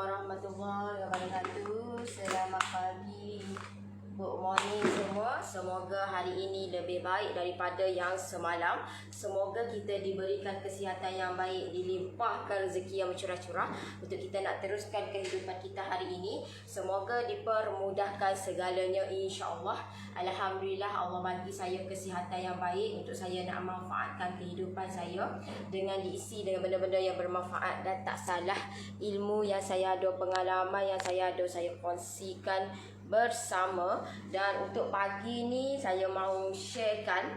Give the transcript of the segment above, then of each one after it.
warahmatullahi wabarakatuh. Selamat pagi, good morning semua. Semoga hari ini lebih baik daripada yang semalam. Semoga kita diberikan kesihatan yang baik, dilimpahkan rezeki yang bercurah-curah untuk kita nak teruskan kehidupan kita hari ini. Semoga dipermudahkan segalanya, insya-Allah. Alhamdulillah, Allah bagi saya kesihatan yang baik untuk saya nak manfaatkan kehidupan saya dengan diisi dengan benda-benda yang bermanfaat dan tak salah. Ilmu yang saya ada, pengalaman yang saya ada, saya kongsikan bersama. Dan untuk pagi ni saya mahu sharekan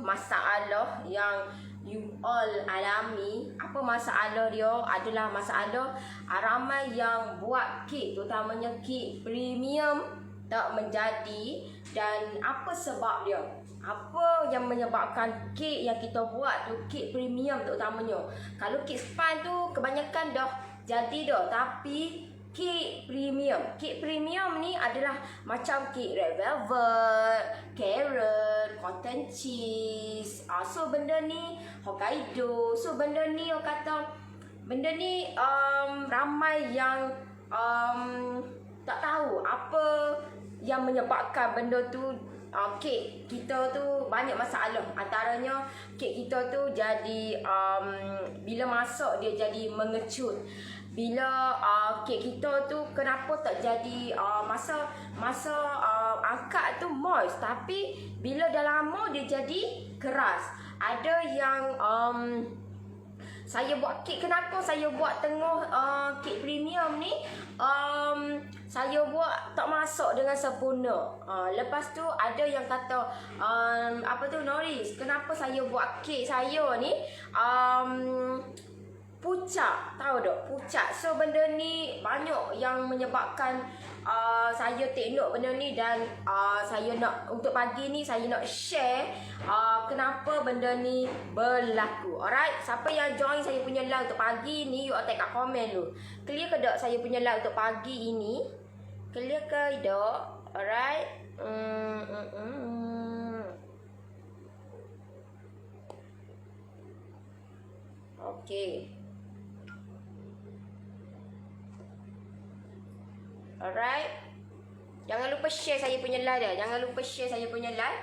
masalah yang you all alami. Apa masalah dia? Adalah masalah ramai yang buat kek, terutamanya kek premium tak menjadi. Dan apa sebab dia? Apa yang menyebabkan kek yang kita buat tu, kek premium terutamanya. Kalau kek span tu kebanyakan dah jadi dah, tapi kek premium ni adalah macam kek red velvet, carrot, cotton cheese. So benda ni Hokkaido. So benda ni orang kata benda ni ramai yang tak tahu apa yang menyebabkan benda tu. Kek kita tu banyak masalah. Antaranya kek kita tu jadi bila masak dia jadi mengecut. Bila kek kita tu kenapa tak jadi masa angkat tu moist, tapi bila dah lama dia jadi keras. Ada yang saya buat kek, kenapa saya buat tengah kek premium ni, saya buat tak masak dengan sempurna. Lepas tu ada yang kata Noris, kenapa saya buat kek saya ni pucat, tahu tak? Pucat. So benda ni banyak yang menyebabkan saya tengok benda ni. Dan saya nak, untuk pagi ni saya nak share kenapa benda ni berlaku. Alright, siapa yang join saya punya live untuk pagi ni, you all type kat komen dulu. Clear ke tak saya punya live untuk pagi ini? Clear ke tak? Alright. Okay. Alright. Jangan lupa share saya punya live dah. Jangan lupa share saya punya live.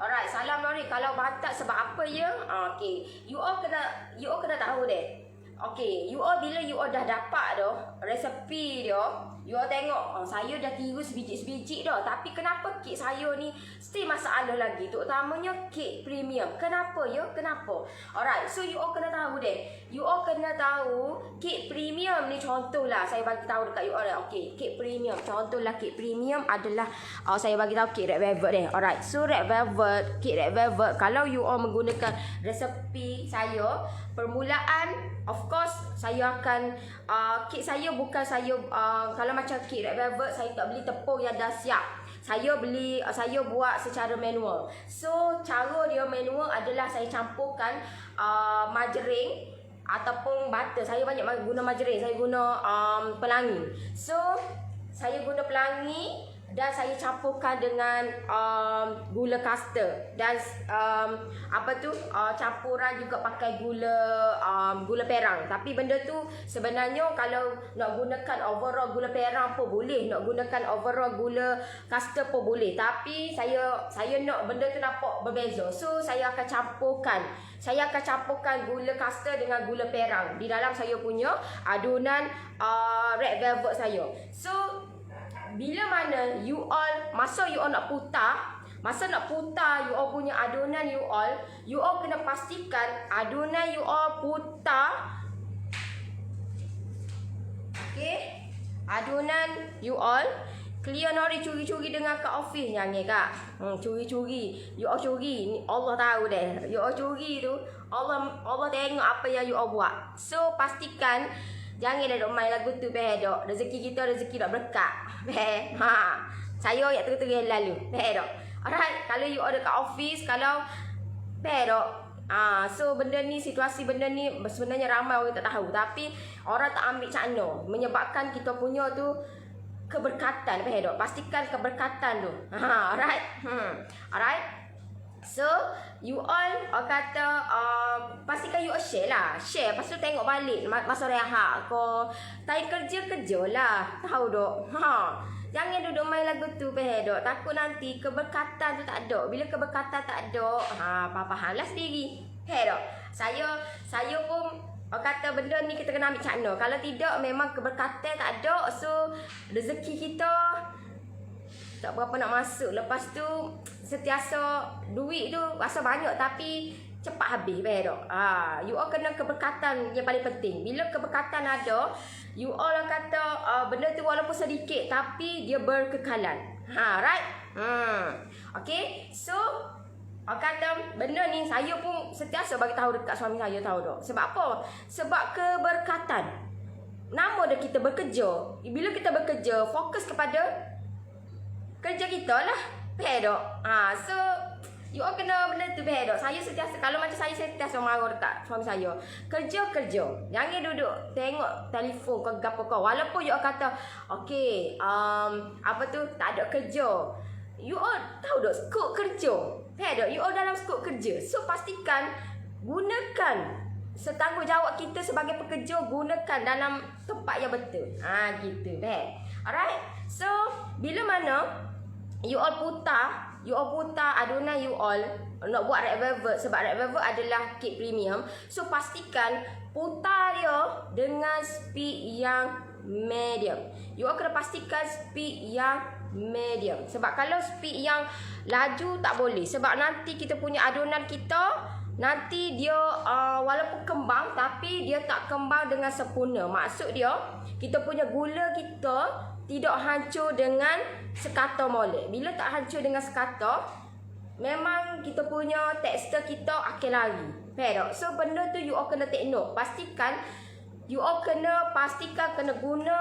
Alright, salam Nori. Kalau batak sebab apa ya? Okay. You all kena tahu deh. Okay, you all bila you all dah dapat dah resepi dia, you all tengok saya dah kira sebiji-sebiji dah, tapi kenapa kek saya ni still masalah lagi, terutamanya kek premium. Kenapa ya? Kenapa? Alright, so you all kena tahu deh. You all kena tahu kek premium ni, contohlah saya bagi tahu dekat you all dah. Okay, kek premium. Contohlah kek premium adalah saya bagi tahu kek red velvet deh. Alright, so red velvet, kek red velvet kalau you all menggunakan resepi saya, permulaan of course saya akan kek saya bukan saya kalau macam kek red velvet saya tak beli tepung yang dah siap. Saya buat secara manual. So cara dia manual adalah saya campurkan margarin ataupun butter. Saya banyak guna margarin, saya guna pelangi. So saya guna pelangi dan saya campurkan dengan gula custard dan campuran juga pakai gula perang. Tapi benda tu sebenarnya kalau nak gunakan overall gula perang pun boleh, nak gunakan overall gula custard pun boleh. Tapi saya nak benda tu nampak berbeza. So saya akan campurkan gula custard dengan gula perang di dalam saya punya adunan red velvet saya. So bila mana you all, masa you all nak putar you all punya adunan, you all kena pastikan adunan you all putar. Okay, adunan you all clear. Nori curi-curi dengan kat office jangan kak. Curi-curi. You all curi, Allah tahu deh. You all curi tu, Allah tengok apa yang you all buat. So pastikan janganlah dok main lagu tu dok. Rezeki kita rezeki dak berkat. Saya ayat terus-terus lalu. Dok. Alright, kalau you ada kat office, kalau dok. So benda ni, situasi benda ni sebenarnya ramai orang tak tahu, tapi orang tak ambil cakna, menyebabkan kita punya tu keberkatan. Dok. Pastikan keberkatan tu. Alright. Alright. So you all kata pastikan you all share lah. Share, lepas tu tengok balik masa rehat ko. Time kerja lah. Tahu dok. Jangan duduk main lagu tu dok. Takut nanti keberkatan tu tak ada. Bila keberkatan tak ada, faham lah sendiri. Dok. Saya pun kata benda ni kita kena ambil cakna. Kalau tidak memang keberkatan tak ada. So rezeki kita tak berapa nak masuk. Lepas tu sentiasa duit tu rasa banyak tapi cepat habis dok. You all kena keberkatan yang paling penting. Bila keberkatan ada, you all kata benda tu walaupun sedikit tapi dia berkekalan. Right? Okay. So kata benda ni saya pun sentiasa bagi tahu dekat suami saya tahu dok. Sebab apa? Sebab keberkatan. Nama dia kita bekerja. Bila kita bekerja, fokus kepada kerja kita lah. Dok. So you all kena benda tu dok. Saya sentiasa, kalau macam saya sentiasa marah dekat suami saya. Kerja. Jangan duduk tengok telefon ke apa kau. Walaupun you all kata, okay, apa tu, tak ada kerja. You all tahu dok, skop kerja. Dok, you all dalam skop kerja. So pastikan gunakan setanggungjawab kita sebagai pekerja, gunakan dalam tempat yang betul. Gitu. Alright. So bila mana you all putar adunan you all nak buat red velvet, sebab red velvet adalah kek premium. So pastikan putar dia dengan speed yang medium. You all kena pastikan speed yang medium. Sebab kalau speed yang laju tak boleh. Sebab nanti kita punya adunan kita nanti dia walaupun kembang tapi dia tak kembang dengan sempurna. Maksud dia kita punya gula kita tidak hancur dengan sekata molek. Bila tak hancur dengan sekata, memang kita punya tekstur kita akan lari. Dok. So benda tu you all kena take note. Pastikan you all kena guna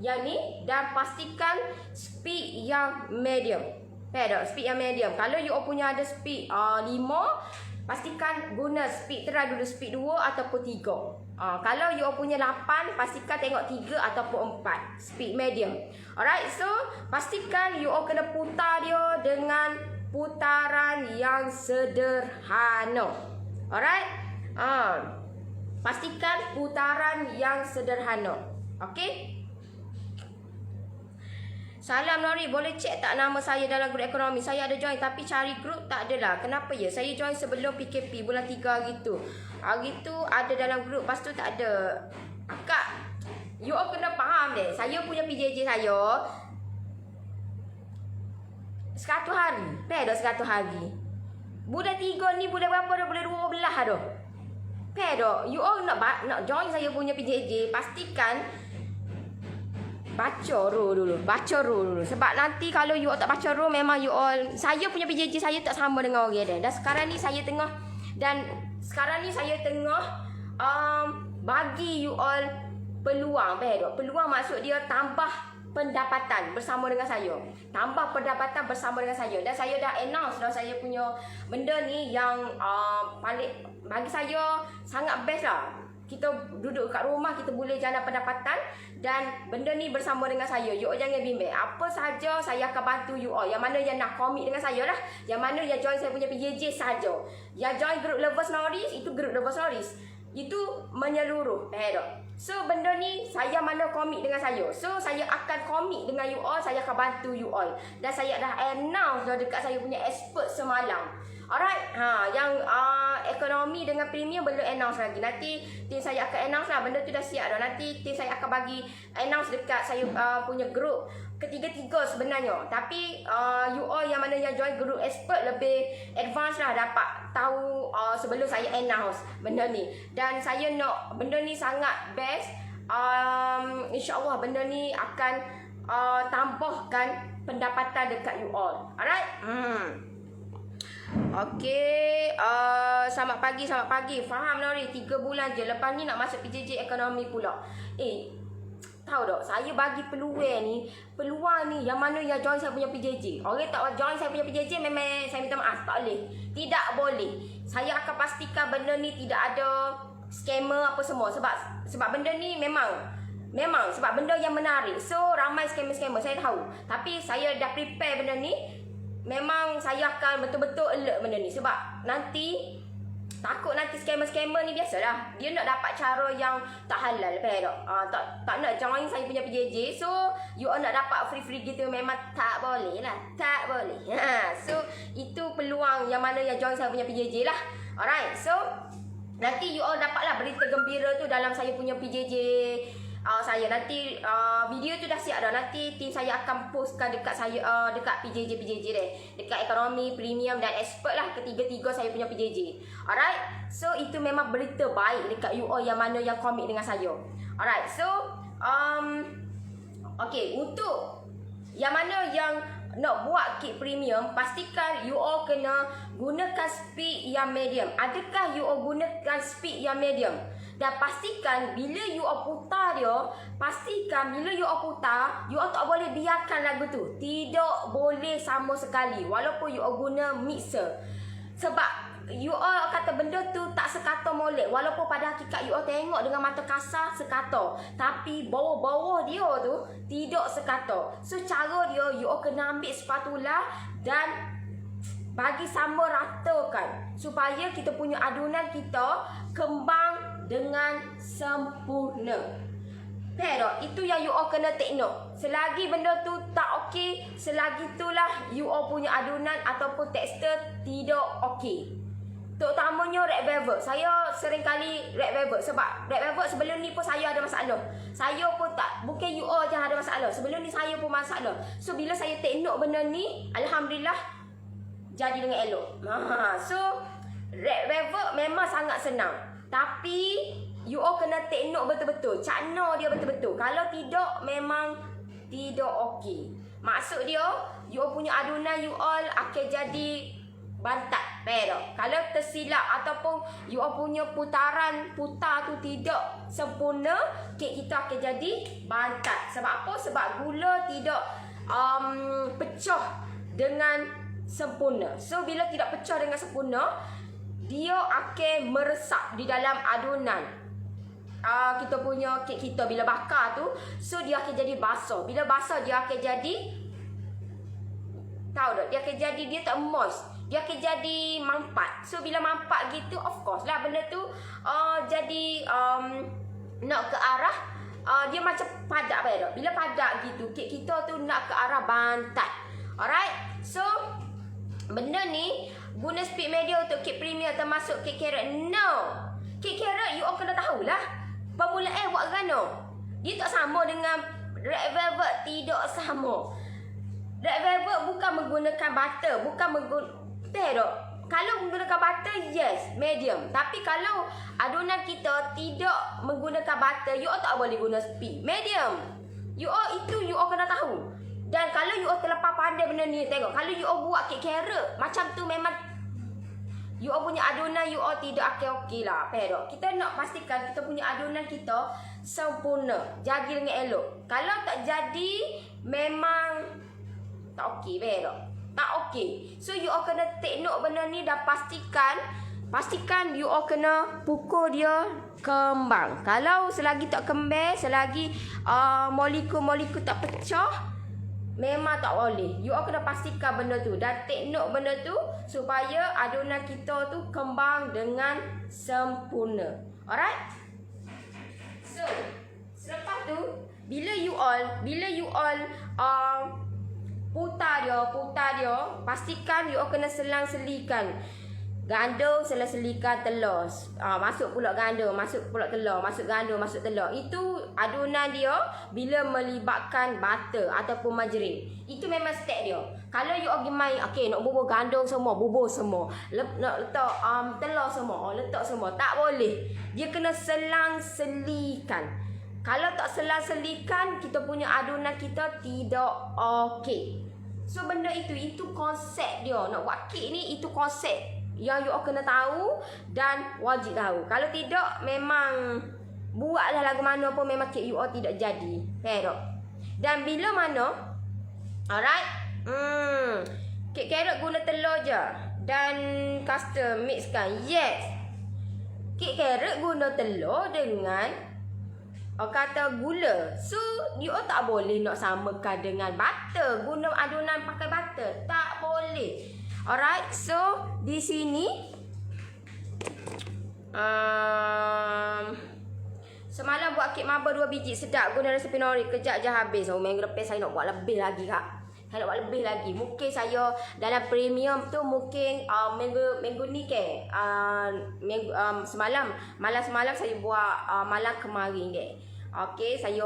yang ni dan pastikan speed yang medium. Dok. Speed yang medium. Kalau you all punya ada speed 5, pastikan guna speed try dulu, speed 2 ataupun 3. Kalau you punya 8, pastikan tengok 3 ataupun 4. Speed medium. Alright, so pastikan you kena putar dia dengan putaran yang sederhana. Alright. Pastikan putaran yang sederhana. Okay. Salam Nori, boleh cek tak nama saya dalam grup ekonomi? Saya ada join tapi cari grup tak adalah. Kenapa ya? Saya join sebelum PKP bulan 3 gitu. Hari tu ada dalam grup, lepas tu tak ada. Akak, you all kena faham deh. Saya punya PJJ saya 100 hari. Dah 100 hari. Bulan 3 ni bulan berapa dah? Bulan 12 dah. Dah. You all nak join saya punya PJJ, pastikan baca rule dulu. Sebab nanti kalau you all tak baca rule, memang you all, saya punya PJJ saya tak sama dengan orang dia. Dan sekarang ni saya tengah bagi you all peluang. Peluang maksud dia tambah pendapatan bersama dengan saya. Tambah pendapatan bersama dengan saya. Dan saya dah announce dah saya punya benda ni yang paling bagi saya sangat best lah. Kita duduk kat rumah, kita boleh jalan pendapatan dan benda ni bersama dengan saya. You all jangan bimbang. Apa saja saya akan bantu you all. Yang mana yang nak komit dengan saya lah. Yang mana yang join saya punya PJJ saja. Yang join group Lovers Noris, itu group Lovers Noris. Itu menyeluruh. So benda ni saya mana komit dengan saya. So saya akan komit dengan you all. Saya akan bantu you all. Dan saya dah announce dah dekat saya punya expert semalam. Alright, yang ekonomi dengan premium belum announce lagi. Nanti tim saya akan announce lah. Benda tu dah siap dah. Nanti tim saya akan bagi announce dekat saya punya group ketiga-tiga sebenarnya. Tapi you all yang mana yang join group expert lebih advance lah, dapat tahu sebelum saya announce benda ni. Dan saya nak benda ni sangat best. InsyaAllah benda ni akan tambahkan pendapatan dekat you all. Alright. Okey, selamat pagi. Faham Nori, 3 bulan je. Lepas ni nak masuk PJJ ekonomi pula. Tahu tak, saya bagi peluang ni yang mana yang join saya punya PJJ. Orang tak join saya punya PJJ, memang saya minta maaf, tak boleh. Tidak boleh. Saya akan pastikan benda ni tidak ada scammer apa semua. Sebab benda ni memang sebab benda yang menarik. So ramai scammer saya tahu. Tapi saya dah prepare benda ni. memang saya akan betul-betul alert benda ni. Sebab nanti takut nanti scammer-scammer ni biasalah. Dia nak dapat cara yang tak halal, tak? Tak nak join saya punya PJJ. So, you all nak dapat free-free gitu memang tak boleh lah. Tak boleh. So, itu peluang yang mana yang join saya punya PJJ lah. Alright. So, nanti you all dapatlah berita gembira tu dalam saya punya PJJ saya. Nanti video tu dah siap dah. Nanti tim saya akan postkan dekat saya dekat PJJ deh. Dekat ekonomi, premium dan expert lah, ketiga-tiga saya punya PJJ. Alright. So itu memang berita baik dekat you all yang mana yang komit dengan saya. Alright. So okay, untuk yang mana yang nak buat kit premium, pastikan you all kena gunakan speed yang medium. Adakah you all gunakan speed yang medium? Dan pastikan bila you all putar dia, pastikan bila you all putar, you all tak boleh biarkan lagu tu. Tidak boleh sama sekali walaupun you all guna mixer. Sebab you all kata benda tu tak sekata molek, walaupun pada hakikat you all tengok dengan mata kasar sekata, tapi bawah-bawah dia tu tidak sekata. So cara dia, you all kena ambil spatula dan bagi sama ratakan supaya kita punya adunan kita kembang dengan sempurna. Pero itu yang you all kena take note. Selagi benda tu tak okey, selagi itulah you all punya adunan ataupun tekstur tidak okey. Terutamanya red velvet. Saya sering kali red velvet. Sebab red velvet sebelum ni pun saya ada masalah. Saya pun tak, bukan you all je ada masalah. Sebelum ni saya pun masalah. So bila saya take note benda ni, alhamdulillah jadi dengan elok. So red velvet memang sangat senang. Tapi you all kena take note betul-betul. Cakna dia betul-betul. Kalau tidak, memang tidak okey. Maksud dia, you all punya adunan you all akan jadi bantat. Pero kalau tersilap ataupun you all punya putar tu tidak sempurna, kek kita akan jadi bantat. Sebab apa? Sebab gula tidak pecah dengan sempurna. So bila tidak pecah dengan sempurna, dia akan meresap di dalam adunan kita punya kek kita bila bakar tu. So dia akan jadi basah. Bila basah dia akan jadi, tahu tak, dia akan jadi, dia tak moist, dia akan jadi mampat. So bila mampat gitu, of course lah benda tu jadi nak ke arah dia macam padat. Bila padat gitu, kek kita tu nak ke arah bantat. Alright. So benda ni guna speed medium untuk kek premium termasuk kek carrot. No. Kek carrot you all kena tahulah permulaan buat gano. Dia tak sama dengan red velvet, tidak sama. Red velvet bukan menggunakan butter, bukan menggunakan, kalau menggunakan butter, yes, medium. Tapi kalau adunan kita tidak menggunakan butter, you all tak boleh guna speed medium. You all kena tahu. Dan kalau you all terlepas pandai benda ni, tengok, kalau you all buat kek carrot macam tu, memang you all punya adunan you all tidak akan okey lah. Pero kita nak pastikan kita punya adunan kita sempurna, jadi dengan elok. Kalau tak jadi, memang tak okey. Pero tak okey. So you all kena take note benda ni dan pastikan you all kena pukul dia kembang. Kalau selagi tak kembang, selagi molekul-molekul tak pecah, memang tak boleh. You all kena pastikan benda tu dan take note benda tu supaya adunan kita tu kembang dengan sempurna. Alright? So, selepas tu bila you all putar dia, pastikan you all kena selang-selikan. Gandum selang-selikan telur. Masuk pula gandum, masuk pula telur, masuk gandum, masuk telur. Itu adunan dia bila melibatkan butter ataupun margarin. Itu memang step dia. Kalau you all main, okay, nak bubur gandum semua, bubur semua. Nak letak telur semua, letak semua. Tak boleh. Dia kena selang-selikan. Kalau tak selang-selikan, kita punya adunan kita tidak okey. So benda itu konsep dia. Nak buat kek ni, itu konsep yang you all kena tahu dan wajib tahu. Kalau tidak, memang buatlah lagu mana pun, memang kek you all tidak jadi. Pero dan bila mana, alright, kek carrot guna telur je dan custard mixkan. Yes, kek carrot guna telur dengan kata gula. So, you all tak boleh nak samakan dengan butter. Guna adunan pakai butter. Tak boleh. Alright, so di sini semalam buat kek maba 2 biji. Sedap guna resepi Nori. Kejap je habis. Minggu depan saya nak buat lebih lagi, Kak. Saya nak buat lebih lagi. Mungkin saya dalam premium tu mungkin minggu ni ke semalam saya buat malam kemarin ke. Okey, saya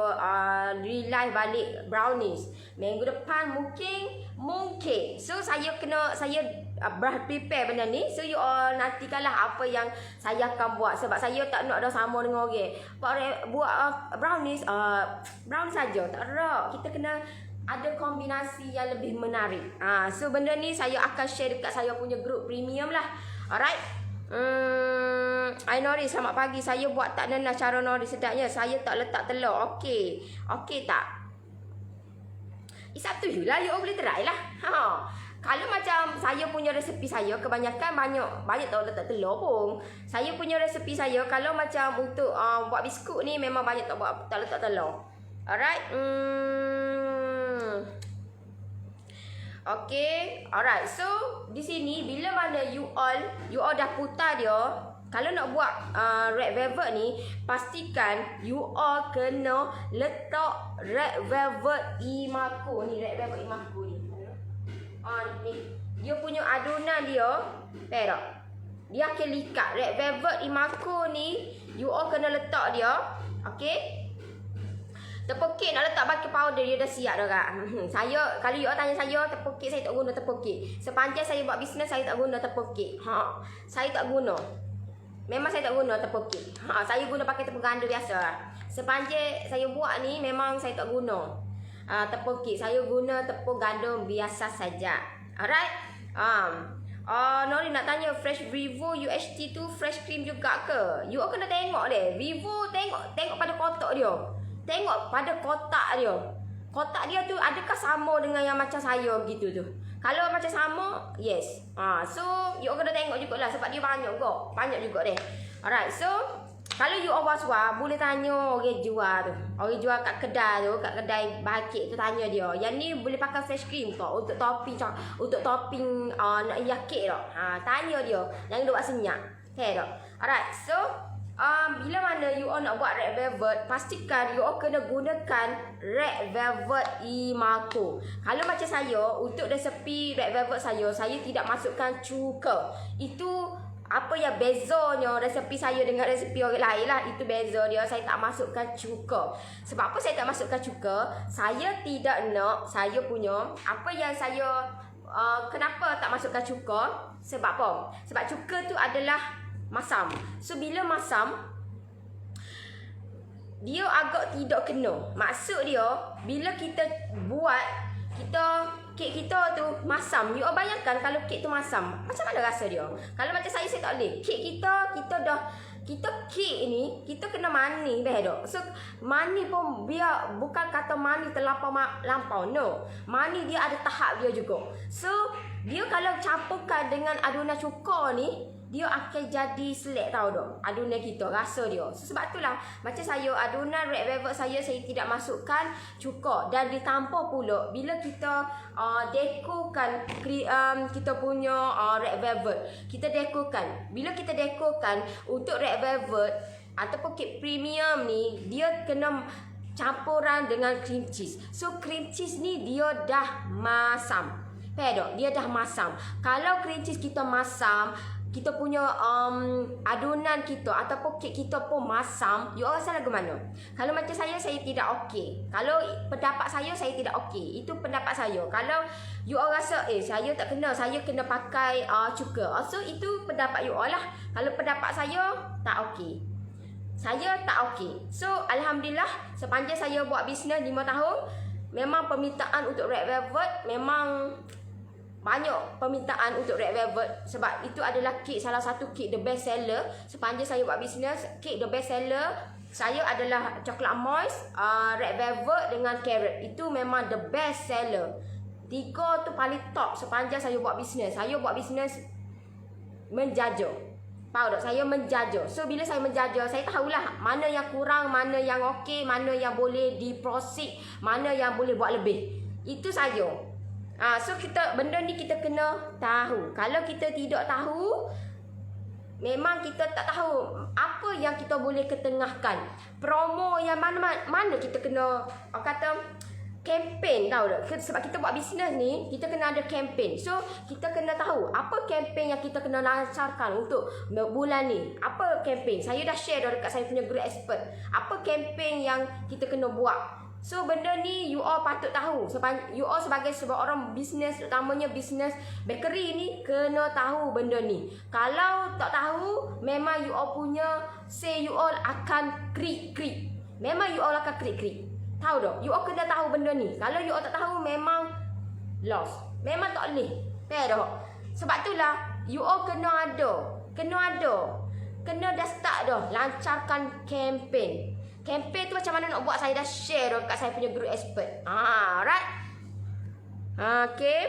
relive balik brownies. Minggu depan mungkin. So saya prepare benda ni. So you all nantikanlah apa yang saya akan buat. Sebab saya tak nak dah sama dengan orang. Buat brownies saja. Tak ada. Kita kena ada kombinasi yang lebih menarik. So benda ni saya akan share dekat saya punya group premium lah. Alright. Nori, selamat pagi. Saya buat tak nanas cara Nori sedapnya. Saya tak letak telur. Okey. Okey tak? It's up to you lah. You all boleh try lah. Kalau macam saya punya resepi saya, kebanyakan banyak tak letak telur pun. Saya punya resepi saya, kalau macam untuk buat biskut ni memang banyak tak letak telur. Alright. Okay, alright. So di sini bila mana you all dah putar dia, kalau nak buat red velvet ni, pastikan you all kena letak red velvet imako ni, ni. Dia punya adunan dia, perak. Dia akan likat. Red velvet imako ni, you all kena letak dia, okay? Tepung kek nak letak baking powder dia dah siap dah, Kak. Kalau you all tanya saya, tepung kek saya tak guna tepung kek. Sepanjang saya buat bisnes saya tak guna tepung kek. Saya tak guna. Memang saya tak guna tepung kek. Saya guna pakai tepung ganda biasa. Sepanjang saya buat ni memang saya tak guna tepung kek. Saya guna tepung gandum biasa saja. Alright. Nori nak tanya, fresh Vivo UHT tu fresh cream juga ke? You all kena tengok deh. Vivo tengok pada kotak dia. Tengok pada kotak dia. Kotak dia tu adakah sama dengan yang macam saya gitu tu? Kalau macam sama, yes. So you all kena tengok jugalah sebab dia banyak kok. Banyak juga deh. Alright, so kalau you all was-was boleh tanya orang jual tu. Orang jual kat kedai tu, kat kedai bakit tu, tanya dia. Yang ni boleh pakai fresh cream tak untuk topping nak hias kek tak? Tanya dia. Jangan buat senyap. Okay tak? Alright, so bila mana you all nak buat red velvet, pastikan you all kena gunakan red velvet imako. Kalau macam saya, untuk resepi red velvet saya tidak masukkan cuka. Itu apa yang bezanya resepi saya dengan resepi orang lain lah. Itu beza dia. Saya tak masukkan cuka. Sebab apa saya tak masukkan cuka? Saya tidak nak saya punya apa yang saya kenapa tak masukkan cuka? Sebab apa? Sebab cuka tu adalah masam. So bila masam, dia agak tidak kena. Maksud dia, bila kita buat kek kita tu masam. You all bayangkan kalau kek tu masam, macam mana rasa dia? Kalau macam saya tak boleh. Kek kita kek ni kita kena mani dah dok. So mani pun biar bukan kata mani terlampau no. Mani dia ada tahap dia juga. So dia kalau campurkan dengan adunan cuka ni, dia akan jadi selek tau dok. Adunan kita rasa dia. So, sebab itulah macam saya adunan red velvet saya tidak masukkan cuka. Dan ditambah pula bila kita dekorkan kita punya red velvet. Kita dekorkan. Bila kita dekorkan untuk red velvet ataupun kek premium ni, dia kena campuran dengan cream cheese. So cream cheese ni dia dah masam. Faham tak? Dia dah masam. Kalau cream cheese kita masam, kita punya adunan kita ataupun kek kita pun masam, you all rasa lagu mana? Kalau macam saya tidak okey. Kalau pendapat saya tidak okey. Itu pendapat saya. Kalau you all rasa saya tak kena, saya kena pakai cuka. So itu pendapat you all lah. Kalau pendapat saya tak okey. Saya tak okey. So alhamdulillah sepanjang saya buat bisnes 5 tahun, memang permintaan untuk red velvet memang banyak permintaan untuk red velvet. Sebab itu adalah kek, salah satu kek the best seller. Sepanjang saya buat bisnes, kek the best seller saya adalah coklat moist, red velvet dengan carrot. Itu memang the best seller. 3 tu paling top sepanjang saya buat bisnes. Saya buat bisnes menjajah. Tahu tak? Saya menjaja. So bila saya menjaja, saya tahulah mana yang kurang, mana yang okey, mana yang boleh diprosek, mana yang boleh buat lebih. Itu saja. So benda ni kita kena tahu. Kalau kita tidak tahu, memang kita tak tahu apa yang kita boleh ketengahkan. Promo yang mana kita kena kata kempen, tahu tak? Sebab kita buat bisnes ni, kita kena ada kempen. So, kita kena tahu apa kempen yang kita kena lancarkan untuk bulan ni. Apa kempen? Saya dah share dah dekat saya punya group expert. Apa kempen yang kita kena buat? So, benda ni you all patut tahu. You all sebagai sebuah orang bisnes, terutamanya bisnes bakery ni, kena tahu benda ni. Kalau tak tahu, memang you all punya say you all akan krik-krik. Memang you all akan krik-krik. Tahu tak? You all kena tahu benda ni. Kalau you all tak tahu, memang lost. Memang tak boleh. Faham tak? Sebab itulah, you all kena ada. Kena dah start dah. Lancarkan kempen. Kempen tu macam mana nak buat, saya dah share dah kat saya punya group expert. Right? Okay.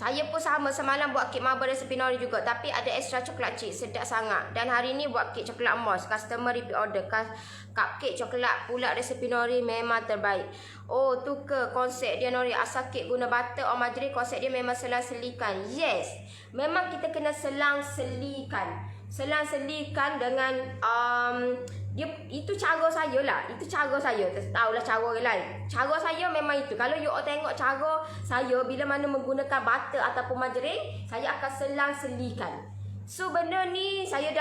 Saya pun sama, semalam buat kek marble resepi nori juga, tapi ada extra coklat chip, sedap sangat. Dan hari ni buat kek coklat moss, customer repeat order. Cupcake coklat pula resepi nori memang terbaik. Oh, tu ke konsep dia nori, asal kek guna butter or margarine, konsep dia memang selang-selikan. Yes, memang kita kena selang-selikan. Selang-selikan dengan dia, itu cara saya lah. Itu cara saya. Tak tahulah cara orang lain. Cara saya memang itu. Kalau you all tengok cara saya bila mana menggunakan butter ataupun margarine, saya akan selang-selikan. So benda ni saya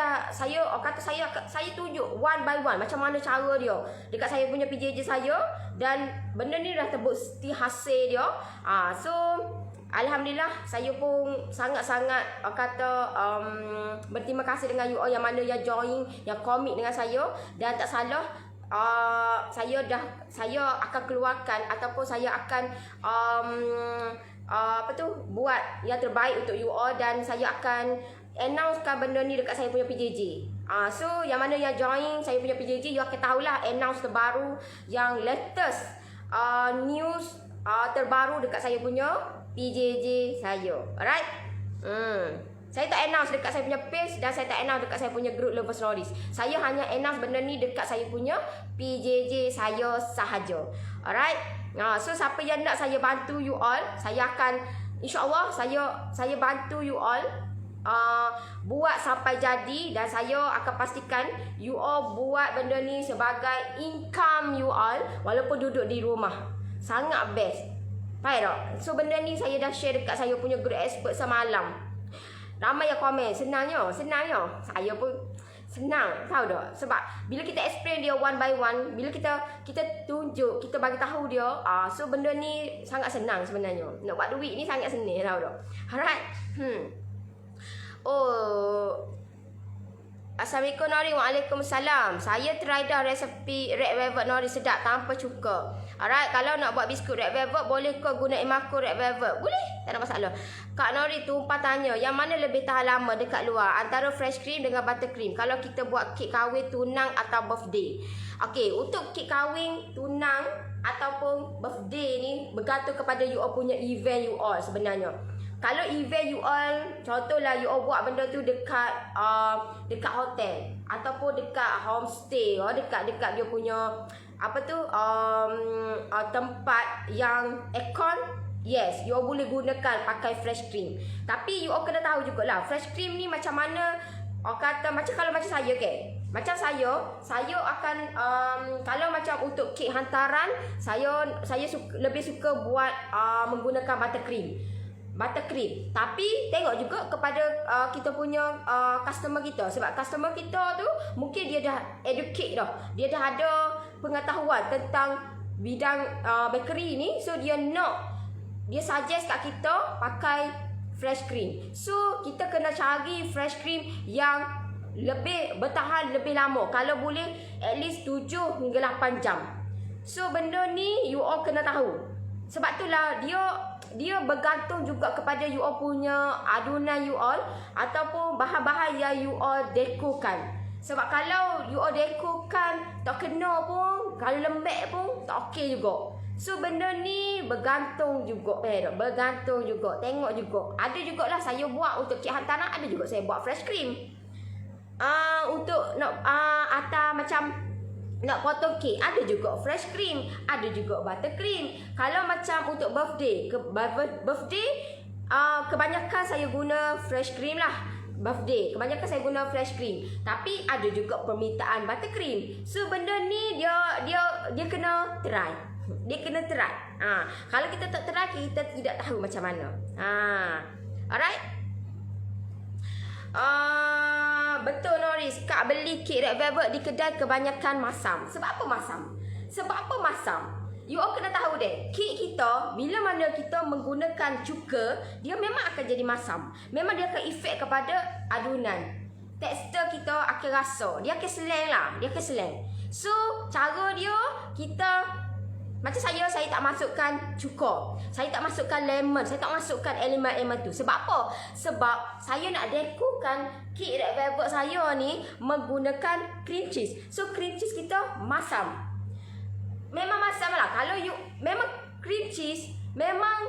tunjuk one by one macam mana cara dia dekat saya punya PJJ saya, dan benda ni dah terbukti hasil dia. So alhamdulillah, saya pun sangat-sangat berterima kasih dengan you all yang mana yang join, yang komit dengan saya. Dan tak salah, saya akan keluarkan ataupun saya akan buat yang terbaik untuk you all, dan saya akan announcekan benda ni dekat saya punya PJJ. So yang mana yang join saya punya PJJ, you akan tahulah announce terbaru yang latest news terbaru dekat saya punya PJJ saya. Alright? Saya tak announce dekat saya punya page, dan saya tak announce dekat saya punya group Lovers Stories. Saya hanya announce benda ni dekat saya punya PJJ saya sahaja. Alright? So siapa yang nak saya bantu you all, saya akan insya-Allah saya bantu you all buat sampai jadi, dan saya akan pastikan you all buat benda ni sebagai income you all walaupun duduk di rumah. Sangat best. Faham tak? So benda ni saya dah share dekat saya punya group expert semalam. Ramai yang komen, senangnya. Saya pun senang, tahu tak? Sebab bila kita explain dia one by one, bila kita tunjuk, kita bagi tahu dia, so benda ni sangat senang sebenarnya. Nak buat duit ni sangat senang, tahu tak? Alright. Assalamualaikum Nori. Waalaikumsalam. Saya try dah resepi red velvet Nori, sedap tanpa cuka. Alright, kalau nak buat biskut red velvet, boleh ke guna Emaco red velvet? Boleh, tak ada masalah. Kak Nori tumpah tanya, yang mana lebih tahan lama dekat luar, antara fresh cream dengan buttercream kalau kita buat kek kahwin, tunang atau birthday? Okey, untuk kek kahwin, tunang ataupun birthday ni bergantung kepada you all punya event you all sebenarnya. Kalau event you all, contohlah you all buat benda tu dekat hotel ataupun dekat homestay, dekat dia punya tempat yang aircon, yes, you all boleh gunakan pakai fresh cream. Tapi you all kena tahu jugalah fresh cream ni macam mana. Kalau macam saya macam saya akan kalau macam untuk kek hantaran, saya lebih suka buat menggunakan buttercream. Tapi tengok juga kepada kita punya customer kita. Sebab customer kita tu mungkin dia dah educate dah, dia dah ada pengetahuan tentang bidang bakery ni. So dia suggest kat kita pakai fresh cream. So kita kena cari fresh cream yang lebih bertahan lebih lama. Kalau boleh at least 7 hingga 8 jam. So benda ni you all kena tahu. Sebab itulah dia bergantung juga kepada you all punya adunan you all ataupun bahan-bahan yang you all dekokan. Sebab kalau you all dekokan tak kena pun, kalau lembek pun tak okey juga. So benda ni bergantung juga, bergantung juga, tengok juga. Ada jugalah saya buat untuk kek hantaran, ada juga saya buat fresh cream. Untuk nak atas macam nak potong kek, ada juga fresh cream, ada juga buttercream. Kalau macam untuk birthday, kebanyakan saya guna fresh cream lah. Birthday, kebanyakan saya guna fresh cream. Tapi ada juga permintaan buttercream. So benda ni dia kena try. Dia kena try. Kalau kita tak try, kita tidak tahu macam mana. Alright. Betul Noris, Kak beli kek red velvet di kedai kebanyakan masam. Sebab apa masam? Sebab apa masam? You all kena tahu deh, kek kita bila mana kita menggunakan cuka, dia memang akan jadi masam. Memang dia akan efek kepada adunan. Tekstur kita akan rasa, dia akan seleng lah, dia akan seleng. So cara dia, kita macam saya tak masukkan cuka, saya tak masukkan lemon, saya tak masukkan elemen-elemen tu. Sebab apa? Sebab saya nak dekorkan kek red velvet saya ni menggunakan cream cheese. So cream cheese kita masam. Memang masam lah. Kalau you memang cream cheese, memang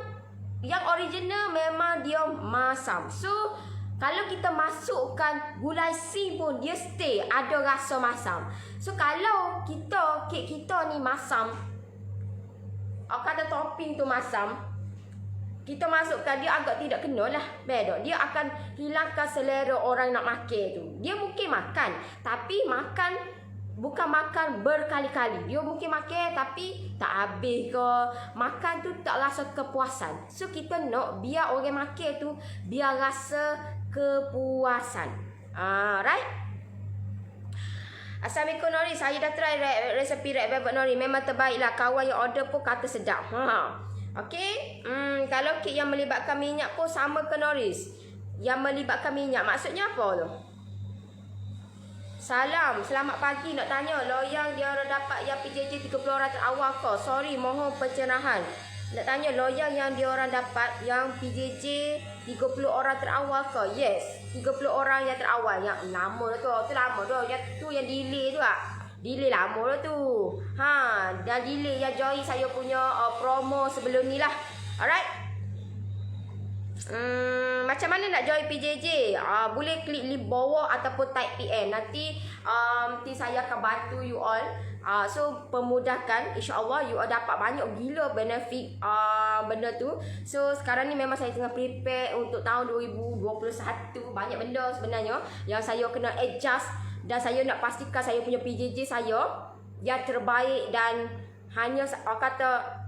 yang original memang dia masam. So kalau kita masukkan gulai si pun dia stay ada rasa masam. So kalau kek kita ni masam, kata topping tu masam, kita masukkan dia agak tidak kena lah. Dia akan hilangkan selera orang nak makan tu. Dia mungkin makan, tapi makan bukan makan berkali-kali. Dia mungkin makan tapi tak habis ke. Makan tu tak rasa kepuasan. So kita nak biar orang makan tu biar rasa kepuasan. Right? Assalamualaikum Nori, saya dah try resepi red velvet Nori. Memang terbaik lah. Kawan yang order pun kata sedap. Okey. Kalau kek yang melibatkan minyak pun sama ke Noris? Yang melibatkan minyak maksudnya apa tu? Salam, selamat pagi. Nak tanya, loyang dia orang dapat yang PJJ 30 orang terawal ke? Sorry, mohon pencerahan. Nak tanya, loyang yang dia orang dapat yang PJJ 30 orang terawal ke? Yes, 30 orang yang terawal. Yang lama dah tu. Tu lama tu. Yang tu yang delay tu lah. Delay lama dah tu. Dan delay yang join saya punya promo sebelum ni lah. Alright. Macam mana nak join PJJ? Boleh klik link bawah ataupun type PM. Nanti saya akan bantu you all. So pemudahkan, insya-Allah you all dapat banyak gila benefit benda tu. So sekarang ni memang saya tengah prepare untuk tahun 2021. Banyak benda sebenarnya yang saya kena adjust, dan saya nak pastikan saya punya PJJ saya yang terbaik. Dan hanya kata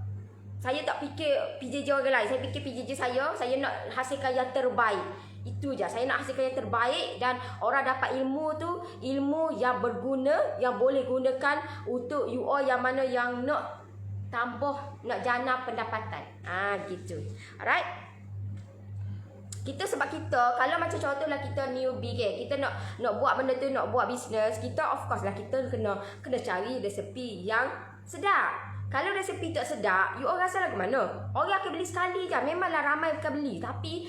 saya tak fikir PJJ orang lain, saya fikir PJJ saya nak hasilkan yang terbaik. Itu je, saya nak hasilkan yang terbaik dan orang dapat ilmu tu, ilmu yang berguna, yang boleh gunakan untuk you all yang mana yang nak tambah, nak jana pendapatan. Gitu. Alright. Sebab kita, kalau macam contohlah kita newbie ke, kita nak buat benda tu, nak buat bisnes, kita of course lah kita kena cari resepi yang sedap. Kalau resepi tak sedap, you all rasa lagu mana? Orang akan beli sekali kan, memanglah ramai akan beli, tapi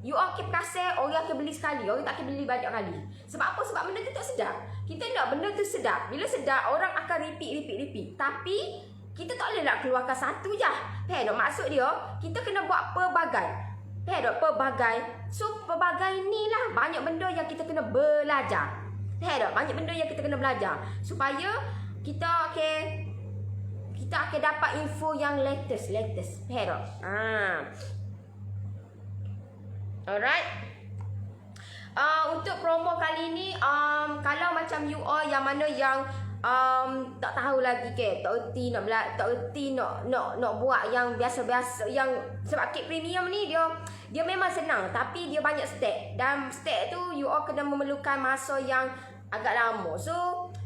you all akan perasan orang akan beli sekali, orang tak akan beli banyak kali. Sebab apa? Sebab benda tu tak sedap. Kita nak benda tu sedap. Bila sedap, orang akan repeat. Tapi kita tak boleh nak keluarkan satu je. Maksud dia, kita kena buat pelbagai. Pelbagai. So pelbagai ni lah banyak benda yang kita kena belajar. Banyak benda yang kita kena belajar supaya kita akan dapat info yang latest. Alright. Untuk promo kali ni, kalau macam you all yang mana yang tak tahu lagi ke, tak erti nak buat yang biasa-biasa, yang sebab kek premium ni dia memang senang tapi dia banyak step, dan step tu you all kena memerlukan masa yang agak lama. So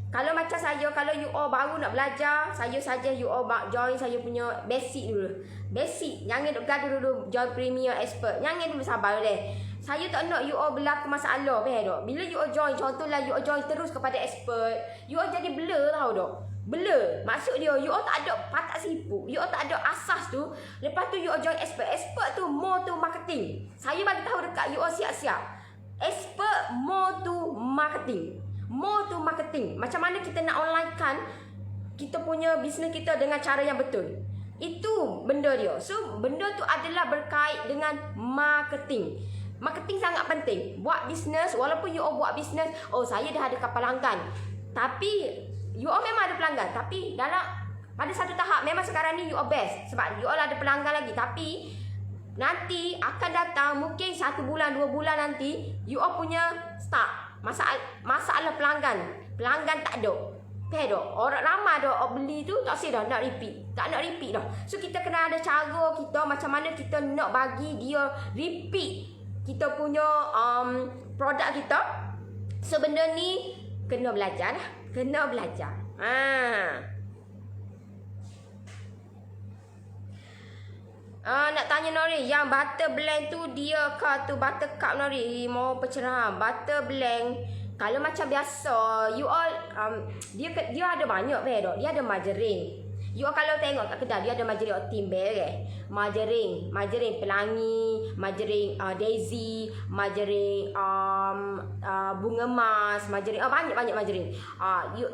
kalau macam saya, kalau you all baru nak belajar, saya saja you all join saya punya basic dulu. Basic, jangan duk gaduh dulu join premium expert. Jangan dulu, sabar deh. Saya tak nak you all berlaku masalah bila you all join, contohlah you all join terus kepada expert, you all jadi blur tau dok. Blur. Maksud dia you all tak ada patak sipuk, you all tak ada asas tu. Lepas tu you all join expert. Expert tu more to marketing. Saya bagi tahu dekat you all siap-siap. Expert more to marketing. More to marketing. Macam mana kita nak online kan kita punya bisnes kita dengan cara yang betul. Itu benda dia. So benda tu adalah berkait dengan marketing. Marketing sangat penting. Buat bisnes, walaupun you all buat bisnes, oh saya dah ada pelanggan. Tapi you all memang ada pelanggan, tapi pada satu tahap memang sekarang ni you all best sebab you all ada pelanggan lagi, tapi nanti akan datang mungkin 1 bulan 2 bulan nanti you all punya start masalah pelanggan tak ada. Pedo, orang ramai dah beli tu tak sedar nak repeat. Tak nak repeat dah. So kita kena ada cara kita macam mana kita nak bagi dia repeat kita punya produk kita. So benda ni kena belajar dah. Kena belajar. Nak tanya Nori, yang butter blend tu dia ke tu butter cup Nori? Mau pencerahan. Butter blend kalau macam biasa, you all dia ada banyak dah. Dia ada margarine. You all kalau tengok kat kedai dia ada margarine Timber margarine pelangi, margarine daisy, margarine bunga emas, margarine banyak margarine.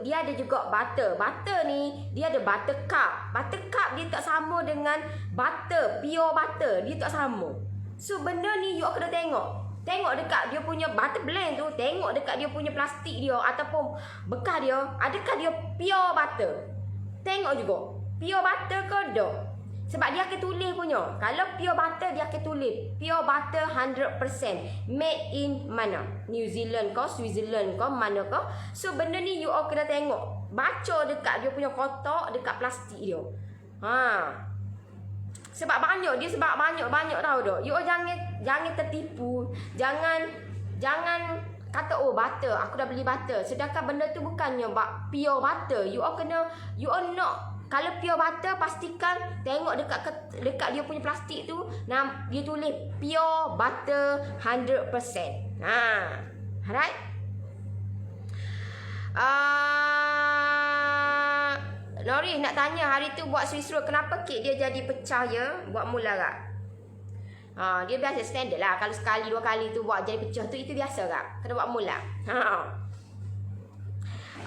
Dia ada juga butter. Butter ni dia ada butter cup. Butter cup dia tak sama dengan butter, pure butter. Dia tak sama. So benda ni you all kena tengok. Tengok dekat dia punya butter blend tu, tengok dekat dia punya plastik dia ataupun bekas dia, adakah dia pure butter. Tengok juga, pure butter ke tak. Sebab dia akan tulis punya. Kalau pure butter dia akan tulis pure butter 100% made in mana? New Zealand ke, Switzerland ke, mana ke. So benda ni you all kena tengok. Baca dekat dia punya kotak, dekat plastik dia. Sebab banyak tahu tak. You all jangan tertipu. Jangan kata oh butter, aku dah beli butter. Sedangkan benda tu bukannya pure butter. You all nak kalau pure butter pastikan tengok dekat dia punya plastik tu, dia tulis pure butter 100%. Alright? Nori nak tanya, hari tu buat Swiss roll, kenapa kek dia jadi pecah ya? Buat mula tak? Dia biasa standard lah. Kalau sekali 2 kali tu buat jadi pecah tu, itu biasa tak? Kena buat mula.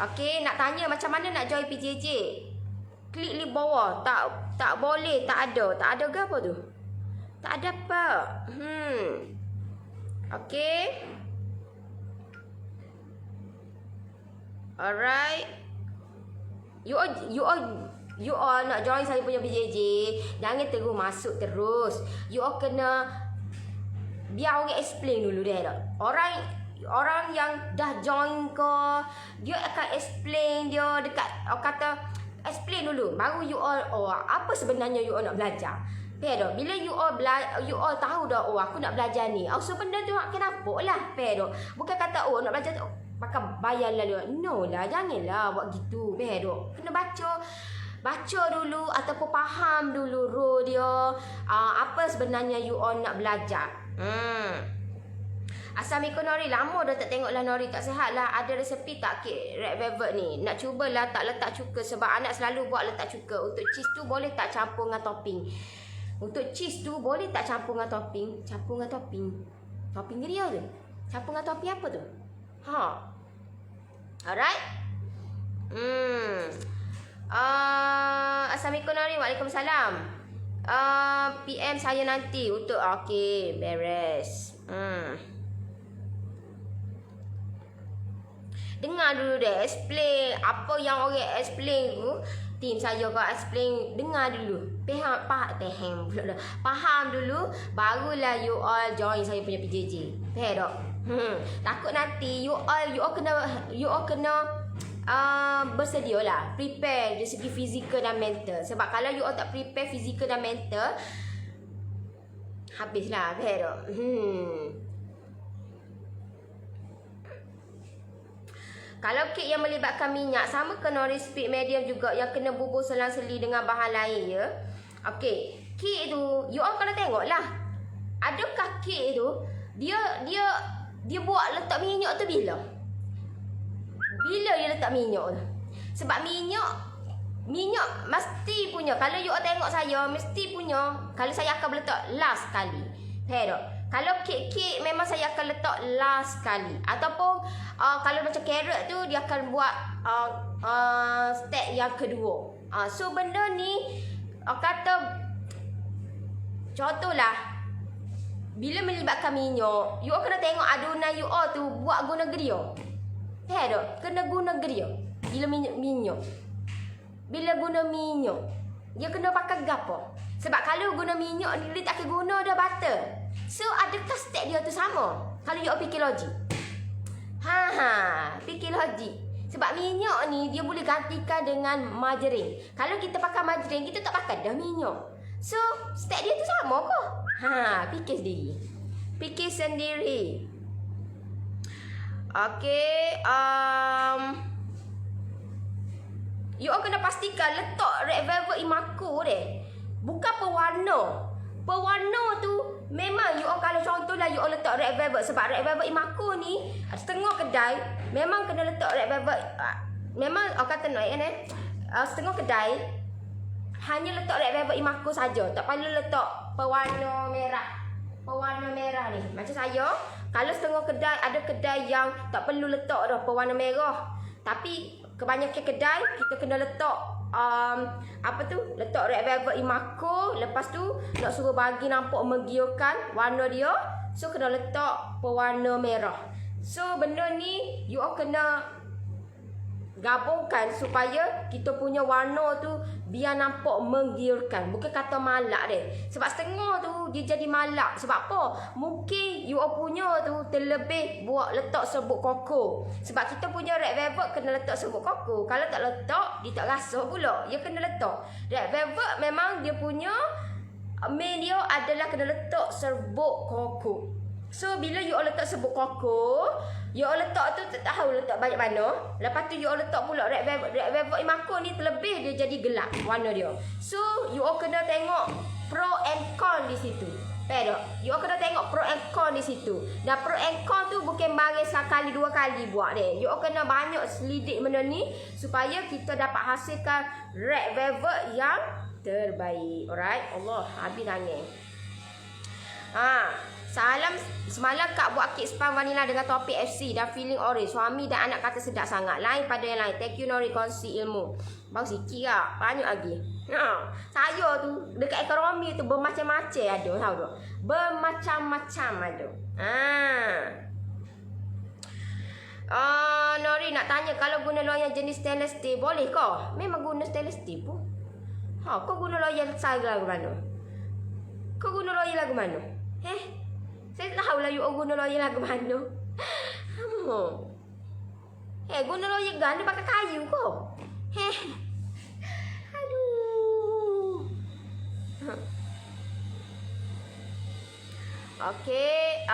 Okey, nak tanya macam mana nak join PJJ? Klik link bawah. Tak boleh, tak ada. Tak ada ke apa tu? Tak ada apa. Okey. Alright. You all nak join saya punya PJJ, jangan terus masuk terus. You all kena biar orang explain dulu dah. Orang yang dah join ke, dia akan explain dia dekat kata explain dulu baru you all apa sebenarnya you all nak belajar. Pero bila you all tahu dah aku nak belajar ni. So benda tu kenapa lah. Pero bukan kata nak belajar tu pakai bayar lah dia. No lah, janganlah buat gitu. Pero kena baca dulu ataupun faham dulu role dia. Apa sebenarnya you all nak belajar. Assalamualaikum Nori, lama dah tak tengok lah Nori, tak sihat lah. Ada resepi tak kek red velvet ni? Nak cubalah tak letak cuka sebab anak selalu buat letak cuka. Untuk cheese tu boleh tak campur dengan topping? Untuk cheese tu boleh tak campur dengan topping? Campur dengan topping. Topping dia tu. Campur dengan topping apa tu? Alright. Assalamualaikum Nori. Waalaikumsalam. PM saya nanti untuk okey, beres. Dengar dulu deh explain apa yang orang explain tu. Tim saya kau explain, dengar dulu. Faham dulu barulah you all join saya punya PJJ. Faham tak? Takut nanti you all kena bersedia lah, prepare dari segi fizikal dan mental. Sebab kalau you all tak prepare fizikal dan mental, habislah. Faham tak? Kalau kek yang melibatkan minyak, sama ke Nori speed medium juga yang kena bubur selang-seli dengan bahan lain ya. Okey, kek tu you all kena tengok lah. Adakah kek tu dia buat letak minyak tu bila? Bila dia letak minyak tu? Sebab minyak mesti punya. Kalau you all tengok saya mesti punya. Kalau saya akan letak last kali. Faham tak? Kalau kek memang saya akan letak last kali. Ataupun kalau macam carrot tu dia akan buat step yang kedua. So benda ni kata contohlah, bila melibatkan minyak, you all kena tengok adunan you all tu buat guna geria. Tak? Kena guna geria. Bila minyak. Bila guna minyak, dia kena pakai gapo? Sebab kalau guna minyak, dia tak akan guna dah butter. So, adakah step dia tu sama? Kalau you all fikir logik. Fikir logik. Sebab minyak ni, dia boleh gantikan dengan margarin. Kalau kita pakai margarin, kita tak pakai dah minyak. So, step dia tu sama ke? Fikir sendiri. Fikir sendiri. Okay, you all kena pastikan letak red velvet imaco deh. Bukan pewarna. Pewarna tu memang you all kalau contohlah you all letak red velvet. Sebab red velvet imaco ni setengah kedai memang kena letak red velvet. Memang kata naik setengah kedai hanya letak red velvet imaco saja. Tak perlu letak pewarna merah. Pewarna merah ni. Macam saya, kalau setengah kedai ada kedai yang tak perlu letak dah pewarna merah. Tapi kebanyakan kedai kita kena letak letak red velvet imaco. Lepas tu nak suruh bagi nampak menggiurkan warna dia, so kena letak pewarna merah. So benda ni you all kena gabungkan supaya kita punya warna tu biar nampak menggiurkan. Bukan kata malak deh. Sebab setengah tu dia jadi malak. Sebab apa? Mungkin you all punya tu terlebih buat letak serbuk koko. Sebab kita punya red velvet kena letak serbuk koko. Kalau tak letak, dia tak rasa pula. Dia kena letak. Red velvet memang dia punya main dia adalah kena letak serbuk koko. So bila you all letak serbuk koko, you all letak tu tak tahu letak banyak mana. Lepas tu you all letak pula red velvet. Red velvet imaco ni terlebih dia jadi gelap warna dia. So you all kena tengok pro and con di situ. Faham tak? You all kena tengok pro and con di situ. Dan pro and con tu bukan baris sekali dua kali buat deh. You all kena banyak selidik benda ni supaya kita dapat hasilkan red velvet yang terbaik. Alright? Allah, habis nangis. Salam semalam Kak buat kek spam vanilla dengan topik FC dan feeling orange. Suami dan anak kata sedap sangat. Lain pada yang lain. Thank you Nori kongsi ilmu. Baru sikit lah. Banyak lagi. Saya tu dekat ekonomi tu bermacam-macam ada. Tahu tak? Bermacam-macam ada. Nori nak tanya kalau guna loyang jenis stainless steel boleh ke? Memang guna stainless steel pun. Kau guna loyang saya lagu mana? Kau guna loyang lagu mana? Saya tak tahu lah you guna loyang lagu mana. Guna loyang gun dia pakai kayu kau. Aduh. Okay,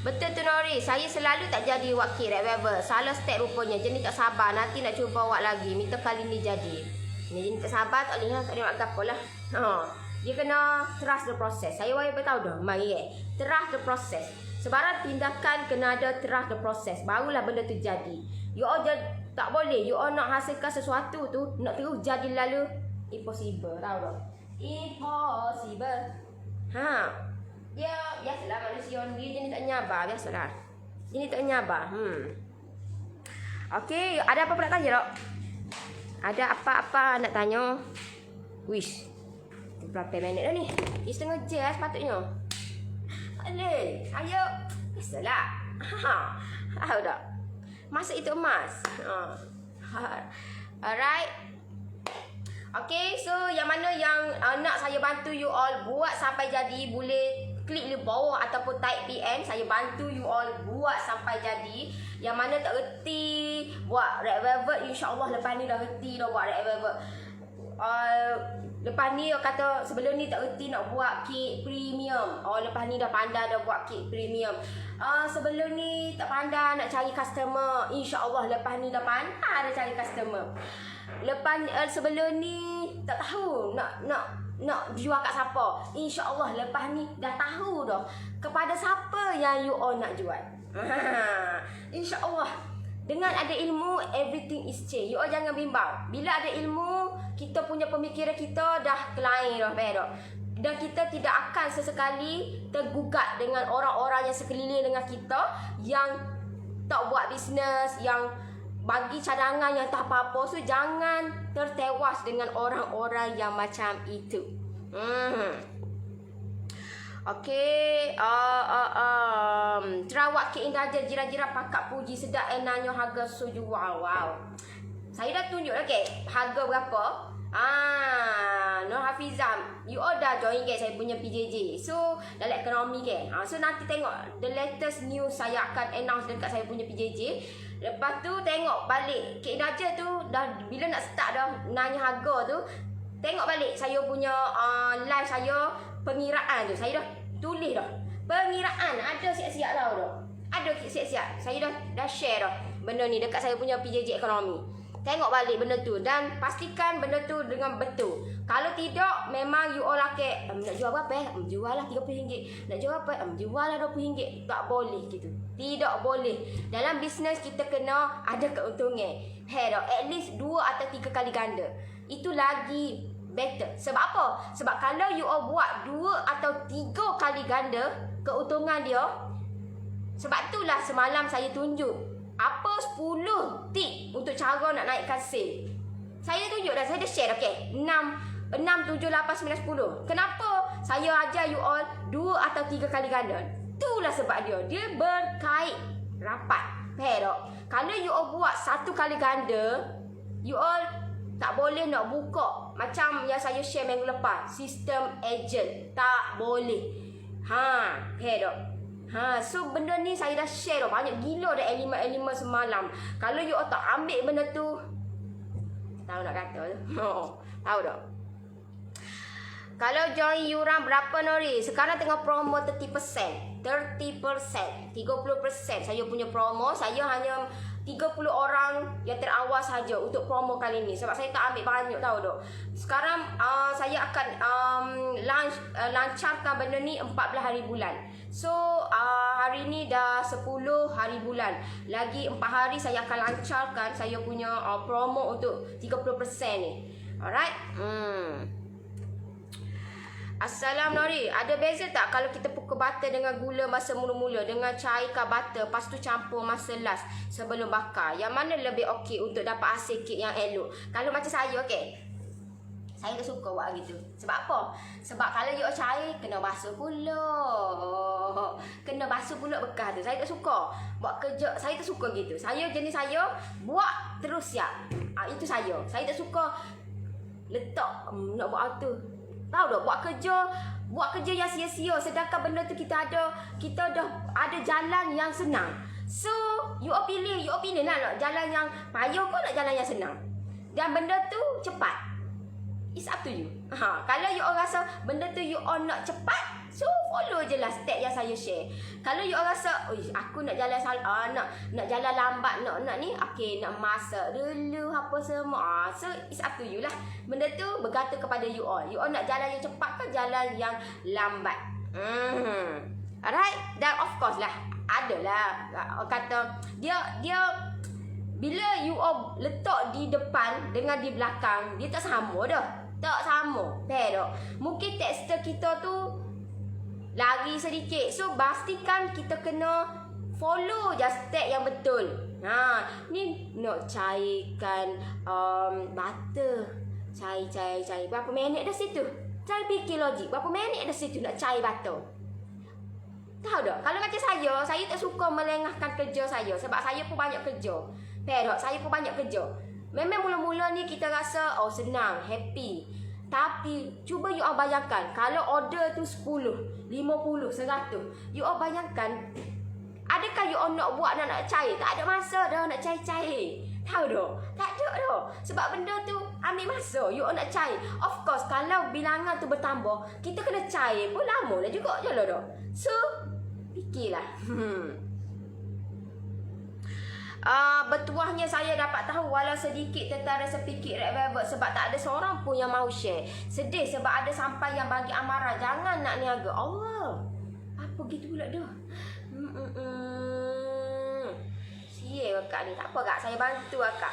betul tu Nori. Saya selalu tak jadi wakil red velvet. Salah step rupanya. Jadi tak sabar. Nanti nak cuba buat lagi. Minta kali ni jadi. Ni tak sabar tak boleh lah. Tak boleh nak gapo lah. Dia kena trust the process. Saya wajib tahu dah. Mari trust the process. Sebarang tindakan kena ada trust the process. Barulah benda tu jadi. You all tak boleh. You all nak hasilkan sesuatu tu nak terus jadi lalu impossible. Tahu tak? Impossible. Dia biasalah manusia ni jenis tak nyabar. Biasalah. Jenis tak nyabar. Okay. Ada apa-apa nak tanya tak? Ada apa-apa nak tanya? Wish. Berapa minit dah ni? Dia setengah jam sepatutnya. Alih, saya biasalah. Tahu tak? Masa itu emas. Alright. Okay, so yang mana yang nak saya bantu you all buat sampai jadi, boleh klik di bawah ataupun type PM. Saya bantu you all buat sampai jadi. Yang mana tak reti buat red velvet, insyaAllah lepas ni dah reti dah buat red velvet. Lepas ni kata sebelum ni tak reti nak buat kek premium. Lepas ni dah pandai dah buat kek premium. Sebelum ni tak pandai nak cari customer. InsyaAllah lepas ni dah pandai dah cari customer. Lepas sebelum ni tak tahu nak jual kat siapa. InsyaAllah lepas ni dah tahu dah kepada siapa yang you all nak jual. InsyaAllah. Dengan ada ilmu, everything is change. You all jangan bimbang. Bila ada ilmu, kita punya pemikiran kita dah lain dah, betul. Dan kita tidak akan sesekali tergugat dengan orang-orang yang sekeliling dengan kita yang tak buat bisnes, yang bagi cadangan yang tak apa-apa. So jangan tertewas dengan orang-orang yang macam itu. Okey, Terawat kek indah je, jiran-jiran pakak puji sedap enaknya harga suju. Wow. Saya dah tunjuk dah harga berapa. Nur Hafizah, you all dah join saya punya PJJ. So dalam ekonomi so nanti tengok the latest news saya akan announce dekat saya punya PJJ. Lepas tu tengok balik Kek Naja tu dah bila nak start dah nanya harga tu, tengok balik saya punya live saya pengiraan tu. Saya dah tulis dah. Pengiraan ada siap-siap dah dah. Ada siap-siap. Saya dah share dah benda ni dekat saya punya PJJ ekonomi. Tengok balik benda tu dan pastikan benda tu dengan betul. Kalau tidak, memang you all nak jual berapa? Jual lah RM30. Nak jual apa? Jual lah RM20. Tak boleh gitu. Tidak boleh. Dalam bisnes kita kena ada keuntungan. At least 2 atau 3 kali ganda. Itu lagi better. Sebab apa? Sebab kalau you all buat 2 atau 3 kali ganda keuntungan dia, sebab itulah semalam saya tunjuk apa 10 tip untuk cara nak naikkan sale. Saya tunjuk dah, saya dah share 6, 7, 8, 9, 10. Kenapa saya ajar you all 2 atau 3 kali ganda? Itulah sebab dia berkait rapat. Faham? Kalau you all buat 1 kali ganda, you all tak boleh nak buka macam yang saya share minggu lepas, sistem agent. Tak boleh. Faham? So benda ni saya dah share dah. Banyak gila dah elemen-elemen semalam. Kalau you all tak ambil benda tu, tahu nak kata tu. Tahu tak? Kalau join yuran berapa Nori? Sekarang tengah promo 30%. 30%. Saya punya promo. Saya hanya 30 orang yang terawal saja untuk promo kali ni. Sebab saya tak ambil banyak, tahu tak? Sekarang saya akan lancarkan benda ni 14 hari bulan. So hari ni dah 10 hari bulan. Lagi 4 hari saya akan lancarkan saya punya promo untuk 30% ni. Alright? Assalamualaikum Nori, ada beza tak kalau kita pukul butter dengan gula masa mula-mula dengan cairkan butter lepas tu campur masa last sebelum bakar? Yang mana lebih okey untuk dapat hasil kek yang elok? Kalau macam saya saya tak suka buat gitu. Sebab apa? Sebab kalau you cair kena basuh pula. Kena basuh pula bekas tu. Saya tak suka buat kerja. Saya tak suka gitu. Saya jenis saya buat terus siap. Itu saya. Saya tak suka letak nak buat tu. Tahu tak, buat kerja yang sia-sia sedangkan benda tu kita dah ada jalan yang senang. So you all pilih lah nak jalan yang payah ke nak jalan yang senang. Dan benda tu cepat. It's up to you. Kalau you all rasa benda tu you all nak cepat, so follow je lah step yang saya share. Kalau you all rasa, aku nak jalan nak jalan lambat, nak ni, okey, nak masak dulu apa semua. So it's up to you lah. Benda tu bergantung kepada you all. You all nak jalan yang cepat ke jalan yang lambat? Alright? Dan of course lah, adalah kata dia bila you all letak di depan dengan di belakang, dia tak sama dah. Tak sama. Faham? Mungkin tekster kita tu lari sedikit. So pastikan kita kena follow je step yang betul. Ni nak cairkan butter. Cair. Berapa minit dah situ? Cari fikir logik. Berapa minit dah situ nak cair butter? Tahu tak? Kalau macam saya tak suka melengahkan kerja saya. Sebab saya pun banyak kerja. Faham tak? Saya pun banyak kerja. Memang mula-mula ni kita rasa senang, happy. Tapi cuba you all bayangkan kalau order tu 10, 50, 100. You all bayangkan, adakah you all nak buat nak cair? Tak ada masa dah nak cair-cair. Tahu tak? Tak ada dah. Sebab benda tu ambil masa. You all nak cair. Of course kalau bilangan tu bertambah, kita kena cair pun lama lah juga je lah dah. So fikirlah. Bertuahnya saya dapat tahu walau sedikit tentang resepi kek Red Velvet sebab tak ada seorang pun yang mau share. Sedih sebab ada sampai yang bagi amaran. Jangan nak niaga. Allah. Apa gitu pula dah. Sial akak ni. Tak apa kak, saya bantu akak.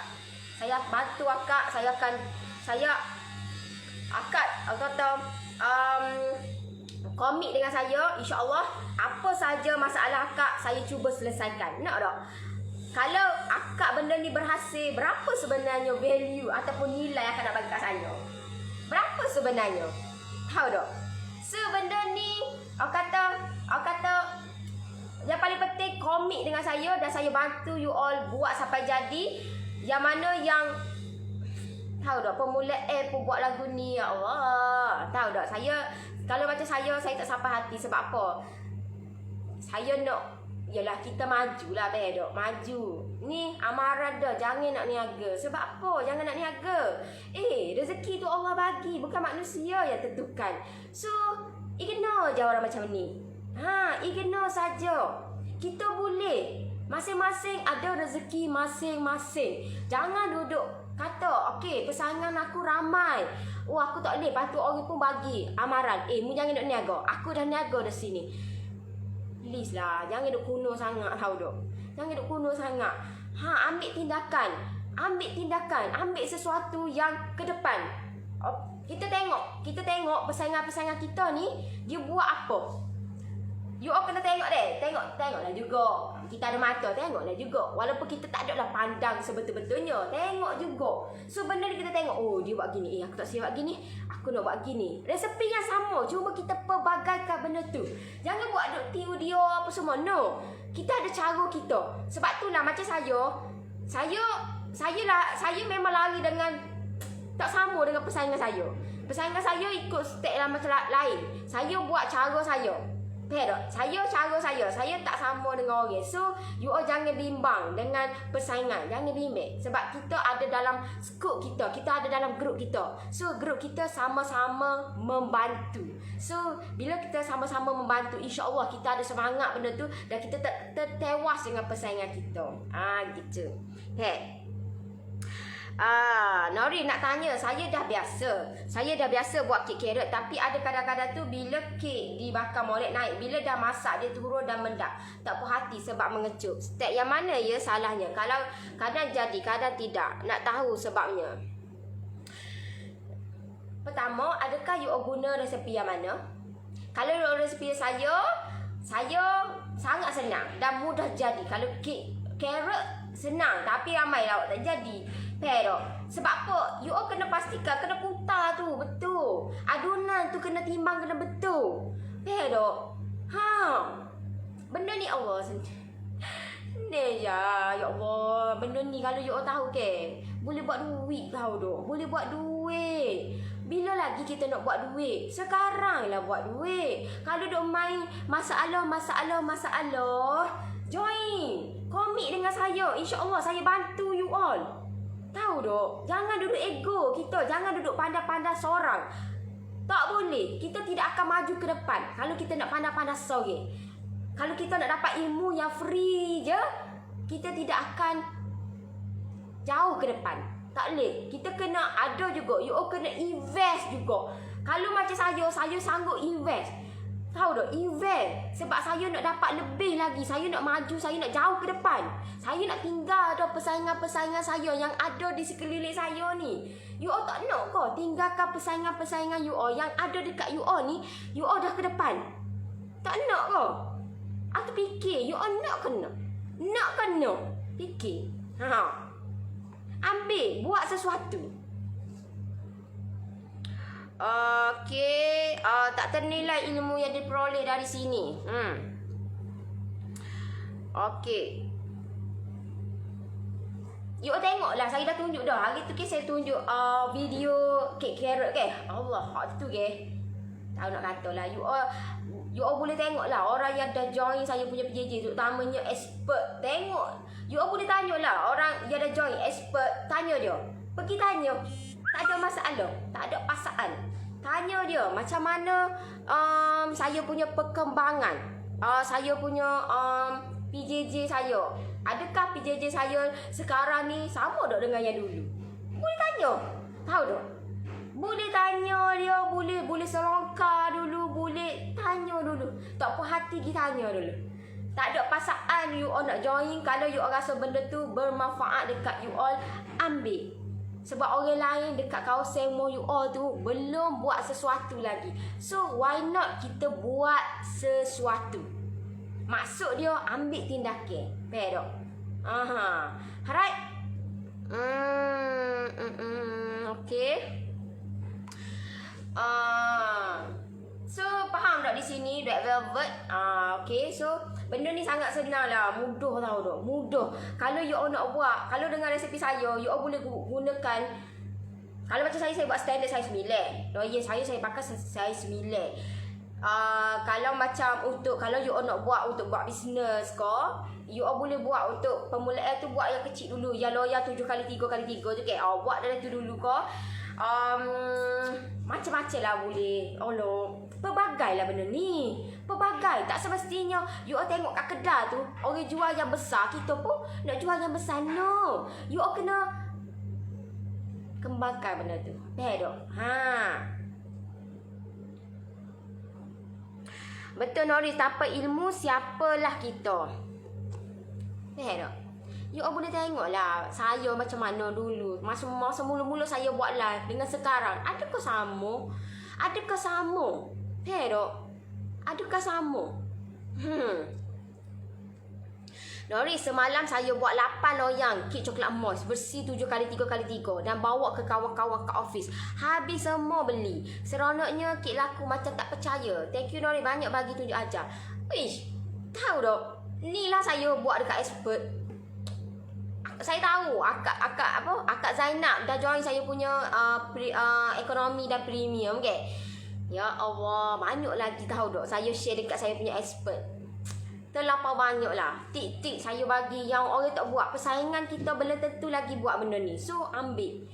Akak kata komit dengan saya, insya-Allah apa saja masalah akak saya cuba selesaikan. Nak tak? Kalau akak benda ni berhasil, berapa sebenarnya value ataupun nilai akak nak bagi kat saya? Berapa sebenarnya? Tahu tak? So benda ni awak kata yang paling penting komit dengan saya dan saya bantu you all buat sampai jadi. Yang mana yang tahu tak permulaan pun buat lagu ni, ya Allah. Tahu tak saya kalau macam saya tak sampai hati sebab apa? Saya nak yalah kita majulah bedok, maju. Ni amaran dah, jangan nak niaga. Sebab apa? Jangan nak niaga. Rezeki tu Allah bagi, bukan manusia yang tentukan. So, ignore je orang macam ni. Ignore saja. Kita boleh. Masing-masing ada rezeki masing-masing. Jangan duduk kata, okey, persaingan aku ramai. Aku tak boleh. Lepas tu orang pun bagi amaran. Mu jangan nak niaga. Aku dah niaga dah sini. Please lah. Jangan duk kuno sangat. Tahu tak? Jangan duk kuno sangat. Ambil tindakan. Ambil tindakan. Ambil sesuatu yang ke depan. Kita tengok persaingan-persaingan kita ni, dia buat apa. You all kena tengok deh. Tengoklah juga. Kita ada mata, tengoklah juga. Walaupun kita tak ada lah pandang sebetul-betulnya, tengok juga. So benda ni kita tengok, oh dia buat gini. Aku tak siap buat gini. Aku nak buat gini. Resepi yang sama, cuma kita pelbagaikan benda tu. Jangan buat duk tiru dia apa semua. No. Kita ada cara kita. Sebab tu lah macam saya memang lari dengan tak sama dengan persaingan saya. Persaingan saya ikut step lah macam lain. Saya buat cara saya. Faham tak? Cara saya tak sama dengan orang. So, you all jangan bimbang dengan persaingan. Jangan bimbang. Sebab kita ada dalam skop kita. Kita ada dalam grup kita. So, grup kita sama-sama membantu. So, bila kita sama-sama membantu, insya-Allah kita ada semangat benda tu dan kita tak tewas dengan persaingan kita. Gitu. Nori nak tanya, saya dah biasa buat kek carrot, tapi ada kadang-kadang tu bila kek dibakar molek naik, bila dah masak dia turun dan mendak, tak puas hati sebab mengecup. Step yang mana ya salahnya? Kalau kadang jadi, kadang tidak, nak tahu sebabnya. Pertama, adakah you guna resepi yang mana? Kalau resepi saya sangat senang dan mudah jadi. Kalau kek carrot senang, tapi ramai awak tak jadi. Pero sebab apa? You all kena pastikan, kena putar tu betul. Adunan tu kena timbang, kena betul. Pero benda ni Allah ni ya Allah. Benda ni kalau you all tahu ke, boleh buat duit tahu tu. Boleh buat duit. Bila lagi kita nak buat duit? Sekarang lah buat duit. Kalau duk main masalah, join. Komit dengan saya. InsyaAllah saya bantu you all. Tahu dok, jangan duduk ego kita, jangan duduk pandang-pandang seorang. Tak boleh, kita tidak akan maju ke depan kalau kita nak pandang-pandang seorang. Kalau kita nak dapat ilmu yang free je, kita tidak akan jauh ke depan. Tak boleh, kita kena ada juga, you all kena invest juga. Kalau macam saya sanggup invest. Tahu tak, invest. Sebab saya nak dapat lebih lagi. Saya nak maju, saya nak jauh ke depan. Saya nak tinggal dah persaingan-persaingan saya yang ada di sekeliling saya ni. You all tak nak ke tinggalkan persaingan-persaingan you all yang ada dekat you all ni, you all dah ke depan? Tak nak ke? Aku fikir, you all nak kena? Nak kena? Fikir. Ambil, buat sesuatu. Okey, tak ternilai ilmu yang diperoleh dari sini. Okey. You tengoklah, saya dah tunjuk dah. Hari tu ke saya tunjuk video kek carrot ke. Allah, hak tu ke. Tahu nak kata lah. You all boleh tengoklah orang yang dah join saya punya PJJ, terutamanya expert. Tengok. You all boleh tanyalah orang yang dah join expert, tanya dia. Pergi tanya. Tak ada masalah, tak ada pasaan. Tanya dia macam mana saya punya perkembangan, saya punya PJJ saya. Adakah PJJ saya sekarang ni sama tak dengan yang dulu? Boleh tanya. Tahu tak? Boleh tanya dia, boleh selongkar dulu, boleh tanya dulu. Tak puas hati pergi tanya dulu. Tak ada pasaan you all nak join. Kalau you all rasa benda tu bermanfaat dekat you all, ambil. Sebab orang lain dekat kawasan umur you all tu belum buat sesuatu lagi. So why not kita buat sesuatu? Maksud dia ambil tindakan. Faham tak? Alright. Okay. So faham tak di sini Red Velvet? Okay, so benda ni sangat senang lah, mudah tau dok, mudah. Kalau you all nak buat, kalau dengan resepi saya, you all boleh gunakan. Kalau macam saya buat standard saiz 9. Oh ya, saya pakai saiz 9. Kalau macam untuk, kalau you all nak buat untuk buat bisnes ke, you all boleh buat untuk permulaan tu buat yang kecil dulu, yang loyal 7x3x3 tu ke. Buat dalam tu dulu ke. Macam-macam lah boleh. Pelbagai lah benda ni. Pelbagai. Tak semestinya you all tengok kat kedai tu orang jual yang besar, kita pun nak jual yang besar. No, you all kena kembangkan benda tu. Faham tak? Betul Noris, tanpa ilmu siapalah kita. Faham tak? You all boleh tengok lah saya macam mana dulu. Masa mula-mula saya buat live dengan sekarang. Adakah sama? Adakah sama? Faham tak? Adakah sama? Noris, semalam saya buat 8 loyang kek coklat moist bersih 7x3x3 dan bawa ke kawan-kawan kat office. Habis semua beli. Seronoknya kek laku macam tak percaya. Thank you Noris, banyak bagi tunjuk ajar. Wish, tahu tak? Ni lah saya buat dekat expert. Saya tahu Akak Zainab dah join saya punya ekonomi dan premium ke. Ya Allah, banyak lagi tahu tak saya share dekat saya punya expert. Terlampau banyak lah tip-tip saya bagi yang orang tak buat. Persaingan kita belum tentu lagi buat benda ni. So ambil,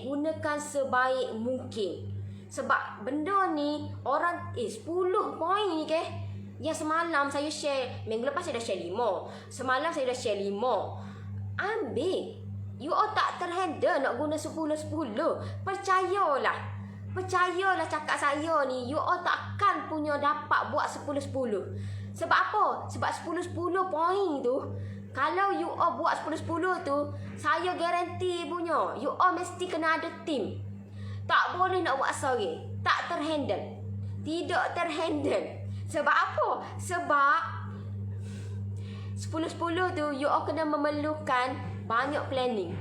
gunakan sebaik mungkin. Sebab benda ni orang 10 poin ni ke. Yang semalam saya share, minggu lepas saya dah share 5. Semalam saya dah share 5. Ambil. You all tak terhandle nak guna 10-10. Percayalah cakap saya ni. You all takkan punya dapat buat 10-10. Sebab apa? Sebab 10-10 poin tu, kalau you all buat 10-10 tu, saya garanti punya you all mesti kena ada team. Tak boleh nak buat sorry. Tak terhandle. Tidak terhandle. Sebab apa? Sebab 10-10 tu you all kena memerlukan banyak planning.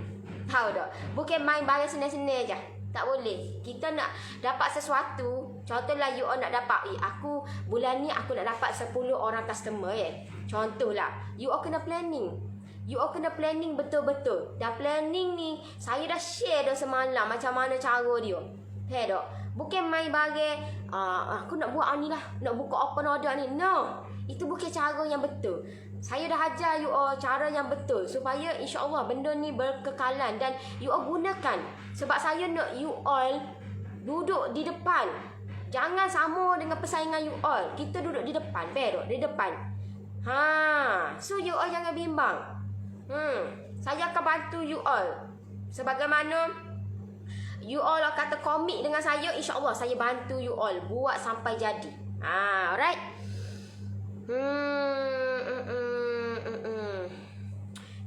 Tahu tak? Bukan main barang senang-senang je. Tak boleh. Kita nak dapat sesuatu. Contohlah you all nak dapat, aku bulan ni aku nak dapat 10 orang customer Contohlah, you all kena planning. You all kena planning betul-betul. Dan planning ni saya dah share dah semalam macam mana cara dia. Faham tak? Bukan main bagai aku nak buat ni lah, nak buka open order ni. No, itu bukan cara yang betul. Saya dah ajar you all cara yang betul supaya insya-Allah benda ni berkekalan dan you all gunakan. Sebab saya nak you all duduk di depan. Jangan sama dengan persaingan you all. Kita duduk di depan, di depan. So you all jangan bimbang. Saya akan bantu you all. Sebagaimana you all kata komit dengan saya, insya-Allah saya bantu you all buat sampai jadi. Alright.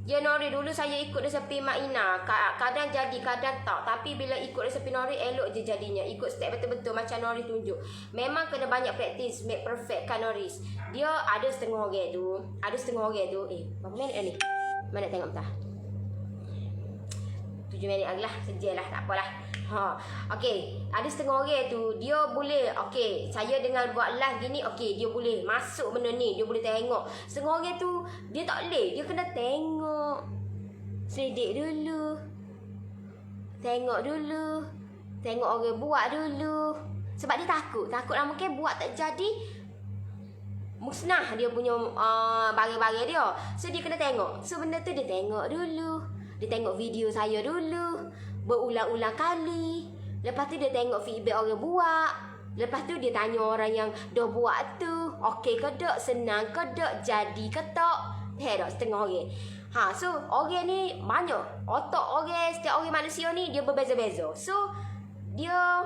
Ya Nori, dulu saya ikut resepi Mak Ina. Kadang jadi, kadang tak. Tapi bila ikut resepi Nori, elok je jadinya. Ikut step betul-betul macam Nori tunjuk. Memang kena banyak praktis, make perfect kan Noris. Dia ada setengah orang tu. Berapa minit dah ni? Mana tengok entah. 7 minit lagi lah. Sejalah, tak apalah. Okey, ada setengah orang tu dia boleh, okey, saya dengan buat live gini, okey, dia boleh masuk benda ni, dia boleh tengok. Setengah orang tu dia tak boleh, dia kena tengok. Selidik dulu. Tengok orang buat dulu. Sebab dia takutlah mungkin buat tak jadi musnah dia punya barang-barang dia. So dia kena tengok. So benda tu dia tengok dulu. Dia tengok video saya dulu berulang-ulang kali. Lepas tu dia tengok feedback orang buat. Lepas tu dia tanya orang yang dah buat tu, okey ke tak, senang ke tak, jadi ke tak. Setengah orang. So orang ni banyak. Otak orang, setiap orang manusia ni dia berbeza-beza. So dia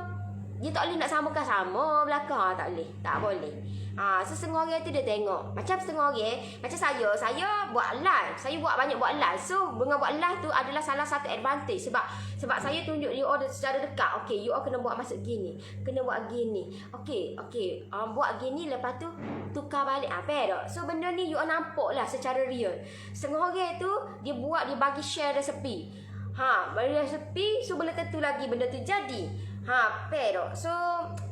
dia tak boleh nak samakan sama belakang, tak boleh. Tak boleh. So setengah orang tu dia tengok. Macam setengah orang, macam saya buat live. Saya banyak buat live. So dengan buat live tu adalah salah satu advantage sebab saya tunjuk you all secara dekat. Okay, you all kena buat masuk gini. Kena buat gini. Okay. Buat gini lepas tu tukar balik. Faham tak? So benda ni you all nampak lah secara real. Setengah orang tu dia bagi share resepi. Bagi resepi, so boleh tentu lagi benda tu jadi. Pero so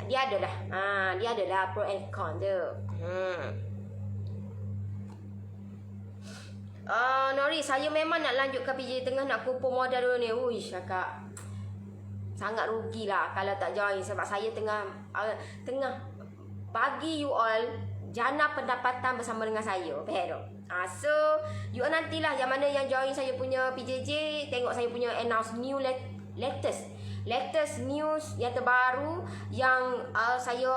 dia adalah pro and con tu. Nori, saya memang nak lanjut ke PJ tengah nak kumpul modal dulu ni. Uish, kakak. Sangat rugilah kalau tak join sebab saya tengah bagi you all jana pendapatan bersama dengan saya. Pero so you all nantilah yang mana yang join saya punya PJJ, tengok saya punya announce new latest news yang terbaru yang saya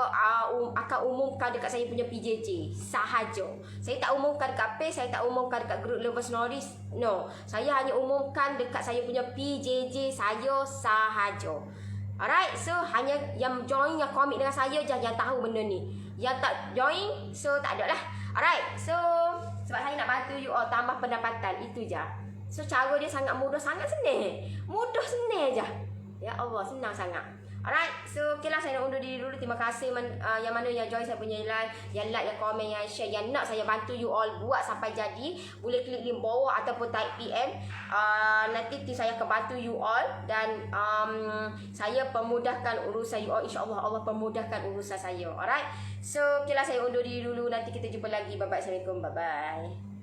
akan umumkan dekat saya punya PJJ sahaja. Saya tak umumkan dekat page, saya tak umumkan dekat group Lovers Noris. No, saya hanya umumkan dekat saya punya PJJ saya sahaja. Alright, so hanya yang join, yang komit dengan saya je yang tahu benda ni. Yang tak join, so tak ada lah. Alright, so sebab saya nak bantu you all tambah pendapatan, itu je. So cara dia sangat mudah, sangat senang. Mudah senang je. Ya Allah, senang sangat. Alright, so okay lah, saya nak undur diri dulu. Terima kasih yang mana yang join saya punya live, yang like, yang komen, yang share, yang nak saya bantu you all buat sampai jadi. Boleh klik link bawah ataupun type PM. Nanti saya akan bantu you all. Dan saya pemudahkan urusan you all. InsyaAllah Allah pemudahkan urusan saya. Alright, so okay lah, saya undur diri dulu. Nanti kita jumpa lagi. Bye-bye. Assalamualaikum. Bye-bye.